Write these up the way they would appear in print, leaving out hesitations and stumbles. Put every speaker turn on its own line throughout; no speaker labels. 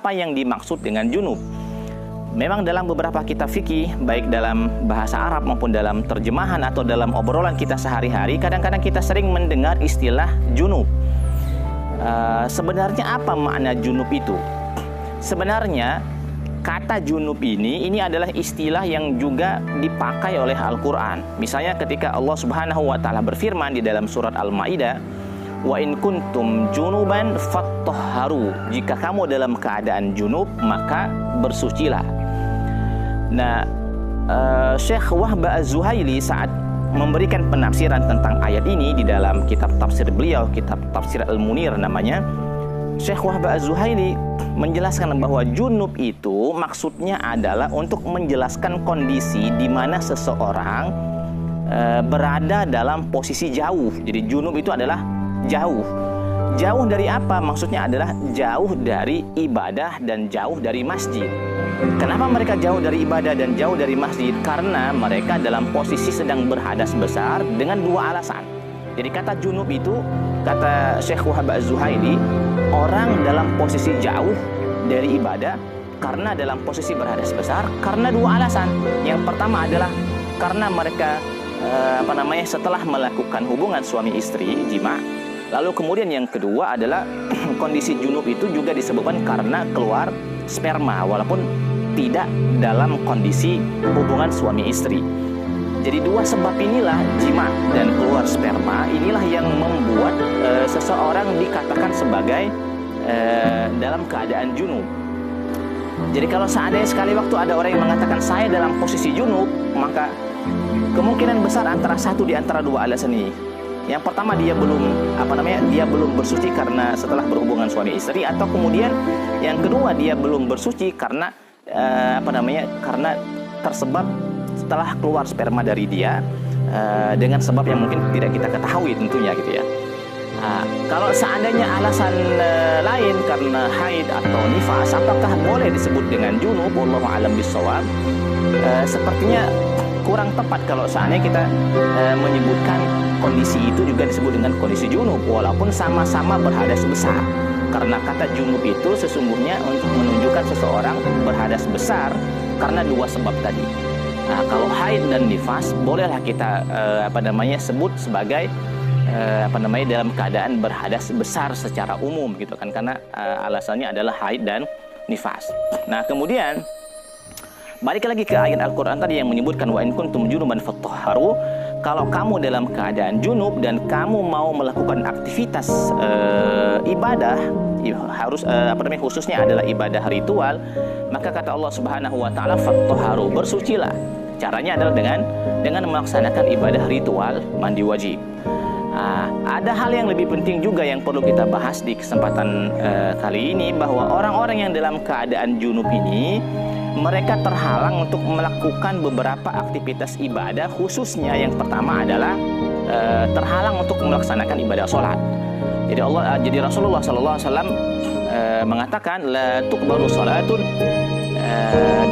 apa yang dimaksud dengan junub. Memang dalam beberapa kitab fikih, baik dalam bahasa Arab maupun dalam terjemahan atau dalam obrolan kita sehari-hari, kadang-kadang kita sering mendengar istilah junub. Sebenarnya apa makna junub itu? Sebenarnya kata junub ini adalah istilah yang juga dipakai oleh Al-Quran. Misalnya ketika Allah Subhanahu wa Ta'ala berfirman di dalam surat Al-Maidah, wa in kuntum junuban fattahharu, jika kamu dalam keadaan junub maka bersucilah. Nah, Syekh Wahb Az-Zuhaili saat memberikan penafsiran tentang ayat ini di dalam kitab tafsir beliau, kitab Tafsir Al-Munir namanya, Syekh Wahb Az-Zuhaili menjelaskan bahwa junub itu maksudnya adalah untuk menjelaskan kondisi di mana seseorang berada dalam posisi jauh. Jadi junub itu adalah jauh. Jauh dari apa? Maksudnya adalah jauh dari ibadah dan jauh dari masjid. Kenapa mereka jauh dari ibadah dan jauh dari masjid? Karena mereka dalam posisi sedang berhadas besar dengan dua alasan. Jadi kata junub itu, kata Syekh Wahb Az-Zuhaili, orang dalam posisi jauh dari ibadah karena dalam posisi berhadas besar karena dua alasan. Yang pertama adalah karena mereka setelah melakukan hubungan suami istri, jima. Lalu kemudian yang kedua adalah kondisi junub itu juga disebabkan karena keluar sperma walaupun tidak dalam kondisi hubungan suami istri. Jadi dua sebab inilah, jima dan keluar sperma, inilah yang membuat seseorang dikatakan sebagai dalam keadaan junub. Jadi kalau seandainya sekali waktu ada orang yang mengatakan saya dalam posisi junub, maka kemungkinan besar antara satu di antara dua alasan ini. Yang pertama, dia belum bersuci karena setelah berhubungan suami istri, atau kemudian yang kedua dia belum bersuci karena karena tersebab setelah keluar sperma dari dia dengan sebab yang mungkin tidak kita ketahui tentunya gitu ya. Kalau seandainya alasan lain karena haid atau nifas, apakah boleh disebut dengan junub? Wallahu a'lam bishawab. Sepertinya kurang tepat kalau seandainya kita menyebutkan kondisi itu juga disebut dengan kondisi junub, walaupun sama-sama berhadas besar. Karena kata junub itu sesungguhnya untuk menunjukkan seseorang berhadas besar karena dua sebab tadi. Nah, kalau haid dan nifas bolehlah kita sebut sebagai dalam keadaan berhadas besar secara umum gitu kan, karena alasannya adalah haid dan nifas. Nah, kemudian balik lagi ke ayat Al-Quran tadi yang menyebutkan wa in kuntum junuban fattahharu. Kalau kamu dalam keadaan junub dan kamu mau melakukan aktivitas ibadah, harus khususnya adalah ibadah ritual, maka kata Allah Subhanahu wa Ta'ala fattahharu, bersucilah. Caranya adalah dengan melaksanakan ibadah ritual mandi wajib. Ada hal yang lebih penting juga yang perlu kita bahas di kesempatan kali ini, bahwa orang-orang yang dalam keadaan junub ini mereka terhalang untuk melakukan beberapa aktivitas ibadah, khususnya yang pertama adalah terhalang untuk melaksanakan ibadah sholat. Jadi Rasulullah SAW mengatakan la tuqbalu sholatun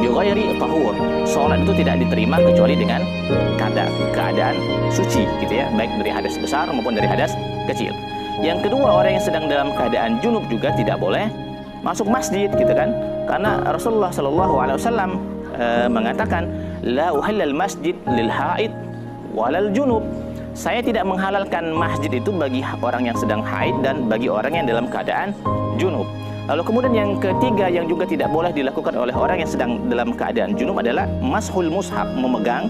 bi ghairi tahur. Sholat itu tidak diterima kecuali dengan keadaan suci gitu ya, baik dari hadas besar maupun dari hadas kecil. Yang kedua, orang yang sedang dalam keadaan junub juga tidak boleh masuk masjid gitu kan, karena Rasulullah SAW mengatakan la uhillal masjid lil haid walal junub. Saya tidak menghalalkan masjid itu bagi orang yang sedang haid dan bagi orang yang dalam keadaan junub. Lalu kemudian yang ketiga yang juga tidak boleh dilakukan oleh orang yang sedang dalam keadaan junub adalah mashul mushaf, memegang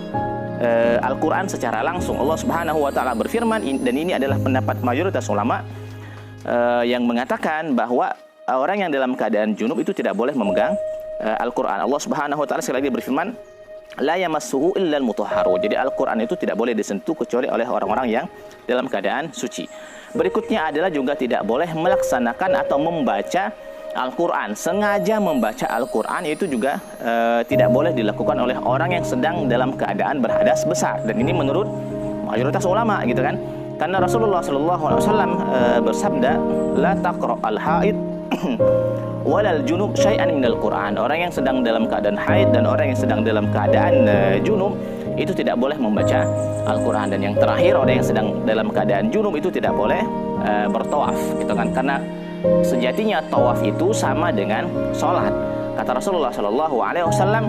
Al-Quran secara langsung. Allah Subhanahu wa Ta'ala berfirman, dan ini adalah pendapat mayoritas ulama yang mengatakan bahwa orang yang dalam keadaan junub itu tidak boleh memegang Al-Quran. Allah Subhanahu wa Ta'ala sekali lagi berfirman, la yamassuhu illal mutahharu. Jadi Al-Quran itu tidak boleh disentuh kecuali oleh orang-orang yang dalam keadaan suci. Berikutnya adalah juga tidak boleh melaksanakan atau membaca Al-Quran. Sengaja membaca Al-Quran itu juga tidak boleh dilakukan oleh orang yang sedang dalam keadaan berhadas besar. Dan ini menurut mayoritas ulama gitu kan. Karena Rasulullah SAW bersabda, la taqra al-haid walal junub syai'an minal Quran. Orang yang sedang dalam keadaan haid dan orang yang sedang dalam keadaan junub itu tidak boleh membaca Al-Quran. Dan yang terakhir, orang yang sedang dalam keadaan junub itu tidak boleh bertawaf gitu kan, karena sejatinya tawaf itu sama dengan sholat. Kata Rasulullah Shallallahu Alaihi Wasallam,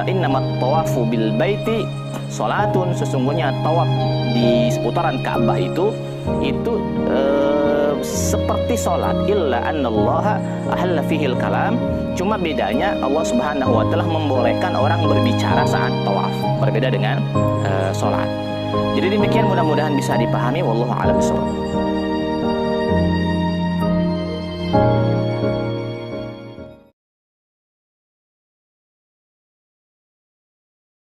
innamat tawafu bil baiti sholatun, sesungguhnya tawaf di seputaran Ka'bah itu seperti sholat. Illa annallaha ahalla fihil kalam, cuma bedanya Allah Subhanahu wa Ta'ala membolehkan orang berbicara saat tawaf, berbeda dengan sholat. Jadi demikian, mudah-mudahan bisa dipahami. Wallahu a'lam bishawab.